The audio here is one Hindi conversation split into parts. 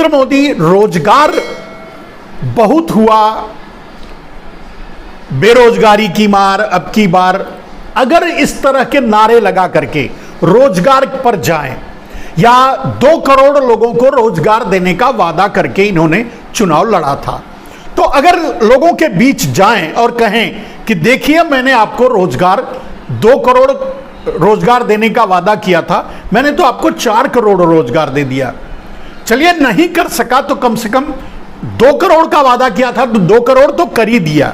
नरेंद्र मोदी रोजगार बहुत हुआ, बेरोजगारी की मार, अब की बार अगर इस तरह के नारे लगा करके रोजगार पर जाएं या 2 करोड़ लोगों को रोजगार देने का वादा करके इन्होंने चुनाव लड़ा था, तो अगर लोगों के बीच जाएं और कहें कि देखिए मैंने आपको रोजगार 2 करोड़ रोजगार देने का वादा किया था, मैंने तो आपको 4 करोड़ रोजगार दे दिया, चलिए नहीं कर सका तो कम से कम 2 करोड़ का वादा किया था तो 2 करोड़ तो कर ही दिया।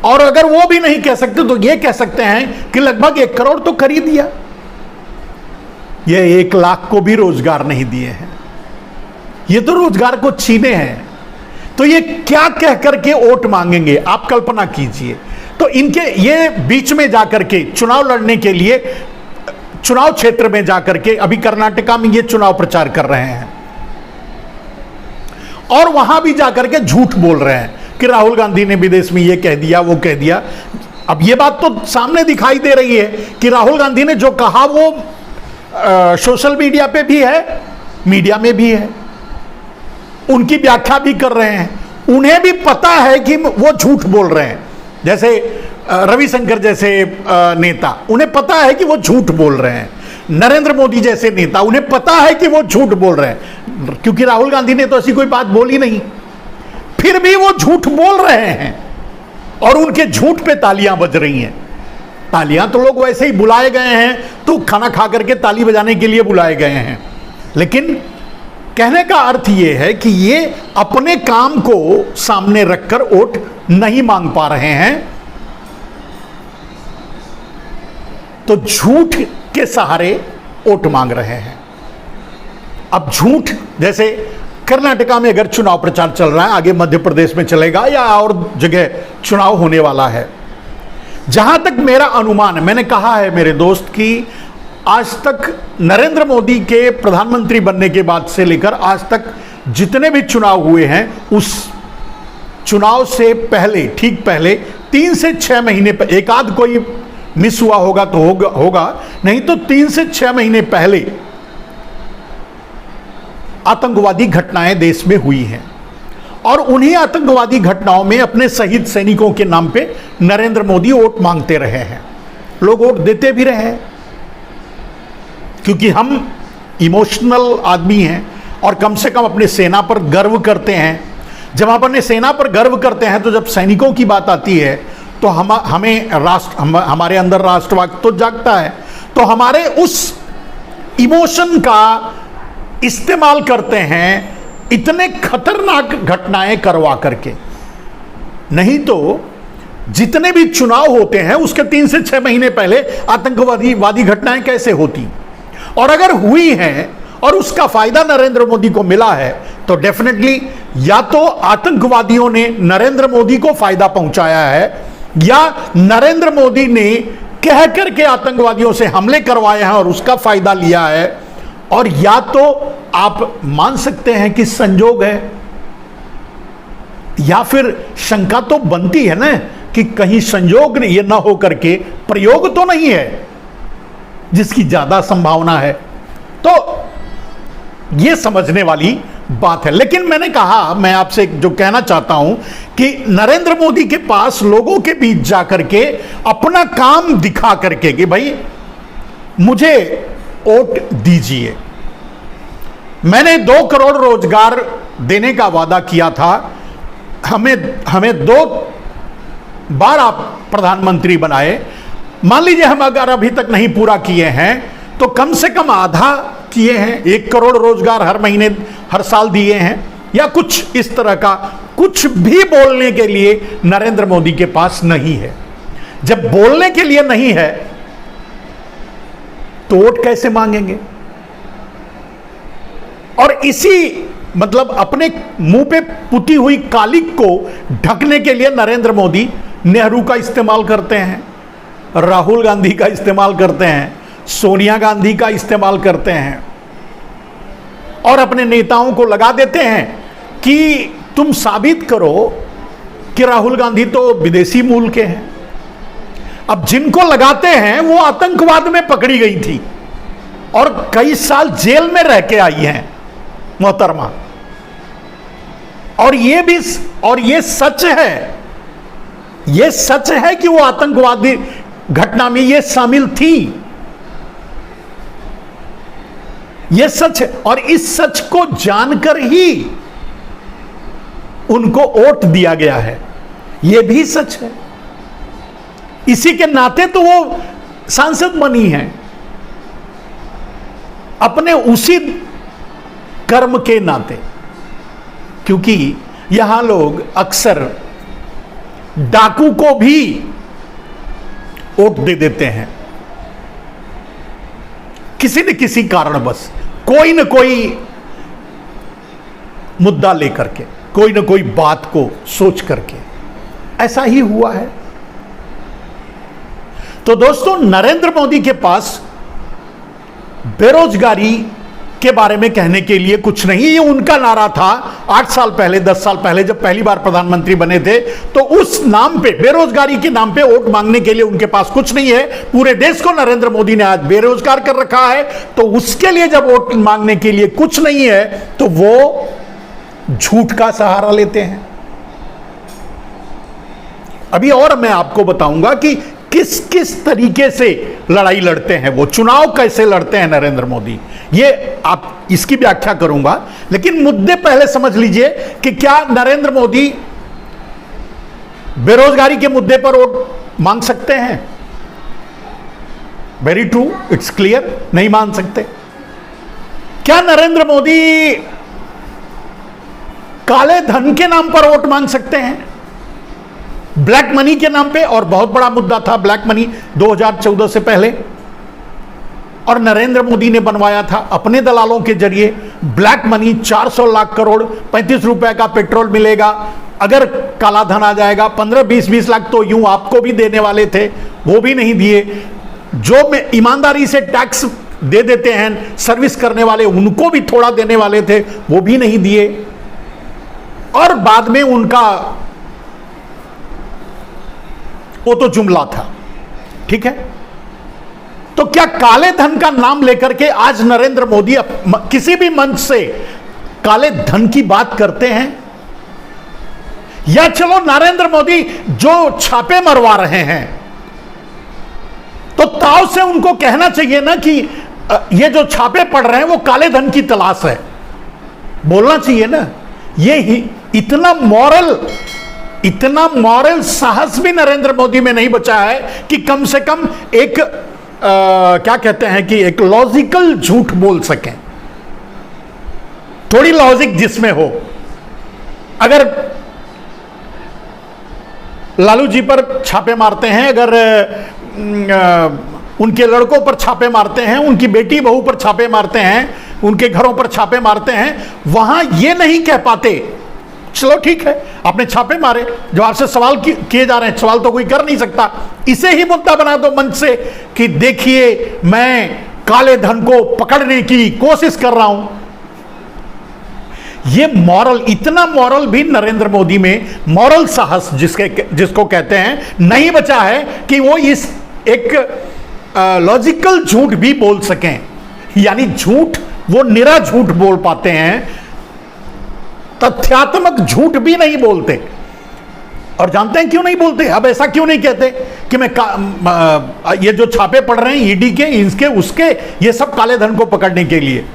और अगर वो भी नहीं कह सकते तो ये कह सकते हैं कि लगभग 1 करोड़ तो कर ही दिया। ये 1 लाख को भी रोजगार नहीं दिए हैं, ये तो रोजगार को छीने हैं। तो ये क्या कह करके वोट मांगेंगे, आप कल्पना कीजिए। तो इनके ये बीच में जाकर के चुनाव लड़ने के लिए चुनाव क्षेत्र में जाकर के अभी कर्नाटका में ये चुनाव प्रचार कर रहे हैं और वहां भी जाकर के झूठ बोल रहे हैं कि राहुल गांधी ने विदेश में ये कह दिया वो कह दिया। अब ये बात तो सामने दिखाई दे रही है कि राहुल गांधी ने जो कहा वो सोशल मीडिया पे भी है, मीडिया में भी है, उनकी व्याख्या भी कर रहे हैं, उन्हें भी पता है कि वो झूठ बोल रहे हैं। जैसे रविशंकर जैसे नेता, उन्हें पता है कि वो झूठ बोल रहे हैं। नरेंद्र मोदी जैसे नेता, उन्हें पता है कि वो झूठ बोल रहे हैं, क्योंकि राहुल गांधी ने तो ऐसी कोई बात बोली नहीं, फिर भी वो झूठ बोल रहे हैं और उनके झूठ पे तालियां बज रही हैं। तालियां तो लोग वैसे ही बुलाए गए हैं, तो खाना खा करके ताली बजाने के लिए बुलाए गए हैं, लेकिन कहने का अर्थ यह है कि ये अपने काम को सामने रखकर वोट नहीं मांग पा रहे हैं, तो झूठ के सहारे वोट मांग रहे हैं। अब झूठ, जैसे कर्नाटका में अगर चुनाव प्रचार चल रहा है, आगे मध्य प्रदेश में चलेगा या और जगह चुनाव होने वाला है, जहां तक मेरा अनुमान है, मैंने कहा है मेरे दोस्त कि आज तक नरेंद्र मोदी के प्रधानमंत्री बनने के बाद से लेकर आज तक जितने भी चुनाव हुए हैं, उस चुनाव से पहले, ठीक पहले 3 से 6 महीने पर, एक आध कोई मिस हुआ होगा तो होगा, नहीं तो 3 से 6 महीने पहले आतंकवादी घटनाएं देश में हुई हैं और उन्हीं आतंकवादी घटनाओं में अपने शहीद सैनिकों के नाम पे नरेंद्र मोदी वोट मांगते रहे हैं, लोग वोट देते भी रहे, क्योंकि हम इमोशनल आदमी हैं और कम से कम अपने सेना पर गर्व करते हैं। जब हम अपने सेना पर गर्व करते हैं तो जब सैनिकों की बात आती है तो हमारे अंदर राष्ट्रवाद तो जागता है, तो हमारे उस इमोशन का इस्तेमाल करते हैं इतने खतरनाक घटनाएं करवा करके। नहीं तो जितने भी चुनाव होते हैं उसके 3 से 6 महीने पहले आतंकवादी घटनाएं कैसे होती, और अगर हुई हैं और उसका फायदा नरेंद्र मोदी को मिला है तो डेफिनेटली या तो आतंकवादियों ने नरेंद्र मोदी को फायदा पहुंचाया है या नरेंद्र मोदी ने कह करके आतंकवादियों से हमले करवाए हैं और उसका फायदा लिया है, और या तो आप मान सकते हैं कि संजोग है, या फिर शंका तो बनती है ना कि कहीं संयोग ये ना हो करके प्रयोग तो नहीं है जिसकी ज्यादा संभावना है। तो ये समझने वाली बात है। लेकिन मैंने कहा, मैं आपसे जो कहना चाहता हूं कि नरेंद्र मोदी के पास लोगों के बीच जाकर के अपना काम दिखा करके कि भाई मुझे वोट दीजिए, मैंने 2 करोड़ रोजगार देने का वादा किया था, हमें 2 बार आप प्रधानमंत्री बनाए, मान लीजिए हम अगर अभी तक नहीं पूरा किए हैं तो कम से कम आधा किए हैं, 1 करोड़ रोजगार हर महीने हर साल दिए हैं, या कुछ इस तरह का कुछ भी बोलने के लिए नरेंद्र मोदी के पास नहीं है। जब बोलने के लिए नहीं है तो वोट कैसे मांगेंगे? और इसी मतलब अपने मुंह पे पुती हुई कालिक को ढकने के लिए नरेंद्र मोदी नेहरू का इस्तेमाल करते हैं, राहुल गांधी का इस्तेमाल करते हैं, सोनिया गांधी का इस्तेमाल करते हैं और अपने नेताओं को लगा देते हैं कि तुम साबित करो कि राहुल गांधी तो विदेशी मूल के हैं। अब जिनको लगाते हैं वो आतंकवाद में पकड़ी गई थी और कई साल जेल में रह के आई हैं, मोहतरमा। और ये सच है, ये सच है कि वो आतंकवादी घटना में ये शामिल थी, ये सच है। और इस सच को जानकर ही उनको वोट दिया गया है, ये भी सच है। इसी के नाते तो वो सांसद बनी है, अपने उसी कर्म के नाते। क्योंकि यहां लोग अक्सर डाकू को भी वोट दे देते हैं, किसी न किसी कारणवश, कोई न कोई मुद्दा लेकर के, कोई न कोई बात को सोच करके। ऐसा ही हुआ है। तो दोस्तों, नरेंद्र मोदी के पास बेरोजगारी के बारे में कहने के लिए कुछ नहीं। ये उनका नारा था 8 साल पहले, 10 साल पहले, जब पहली बार प्रधानमंत्री बने थे। तो उस नाम पे, बेरोजगारी के नाम पे वोट मांगने के लिए उनके पास कुछ नहीं है। पूरे देश को नरेंद्र मोदी ने आज बेरोजगार कर रखा है। तो उसके लिए जब वोट मांगने के लिए कुछ नहीं है, तो वो झूठ का सहारा लेते हैं। अभी और मैं आपको बताऊंगा कि किस किस तरीके से लड़ाई लड़ते हैं वो, चुनाव कैसे लड़ते हैं नरेंद्र मोदी, ये आप इसकी व्याख्या करूंगा। लेकिन मुद्दे पहले समझ लीजिए कि क्या नरेंद्र मोदी बेरोजगारी के मुद्दे पर वोट मांग सकते हैं? वेरी ट्रू, इट्स क्लियर, नहीं मान सकते। क्या नरेंद्र मोदी काले धन के नाम पर वोट मांग सकते हैं? ब्लैक मनी के नाम पे, और बहुत बड़ा मुद्दा था ब्लैक मनी 2014 से पहले, और नरेंद्र मोदी ने बनवाया था अपने दलालों के जरिए ब्लैक मनी। 400 लाख करोड़, 35 रुपए का पेट्रोल मिलेगा, अगर काला धन आ जाएगा 15-20 लाख तो यूं आपको भी देने वाले थे, वो भी नहीं दिए। जो में ईमानदारी से टैक्स दे देते हैं सर्विस करने वाले, उनको भी थोड़ा देने वाले थे, वो भी नहीं दिए। और बाद में उनका वो तो जुमला था, ठीक है। तो क्या काले धन का नाम लेकर के आज नरेंद्र मोदी किसी भी मंच से काले धन की बात करते हैं? या चलो नरेंद्र मोदी जो छापे मरवा रहे हैं, तो ताव से उनको कहना चाहिए ना कि ये जो छापे पड़ रहे हैं वो काले धन की तलाश है, बोलना चाहिए ना। ये ही इतना मॉरल साहस भी नरेंद्र मोदी में नहीं बचा है कि कम से कम एक क्या कहते हैं कि एक लॉजिकल झूठ बोल सकें, थोड़ी लॉजिक जिसमें हो। अगर लालू जी पर छापे मारते हैं, अगर उनके लड़कों पर छापे मारते हैं, उनकी बेटी बहू पर छापे मारते हैं, उनके घरों पर छापे मारते हैं, वहां ये नहीं कह पाते चलो ठीक है आपने छापे मारे, जो आपसे सवाल किए जा रहे हैं, सवाल तो कोई कर नहीं सकता, इसे ही मुद्दा बना दो मंच से कि देखिए मैं काले धन को पकड़ने की कोशिश कर रहा हूं। ये मॉरल, इतना मॉरल भी नरेंद्र मोदी में, मॉरल साहस जिसको कहते हैं, नहीं बचा है कि वो इस एक लॉजिकल झूठ भी बोल सकें। यानी झूठ, वो निरा झूठ बोल पाते हैं, तथ्यात्मक झूठ भी नहीं बोलते। और जानते हैं क्यों नहीं बोलते? अब ऐसा क्यों नहीं कहते कि ये जो छापे पड़ रहे हैं ईडी के, इसके उसके, ये सब काले धन को पकड़ने के लिए।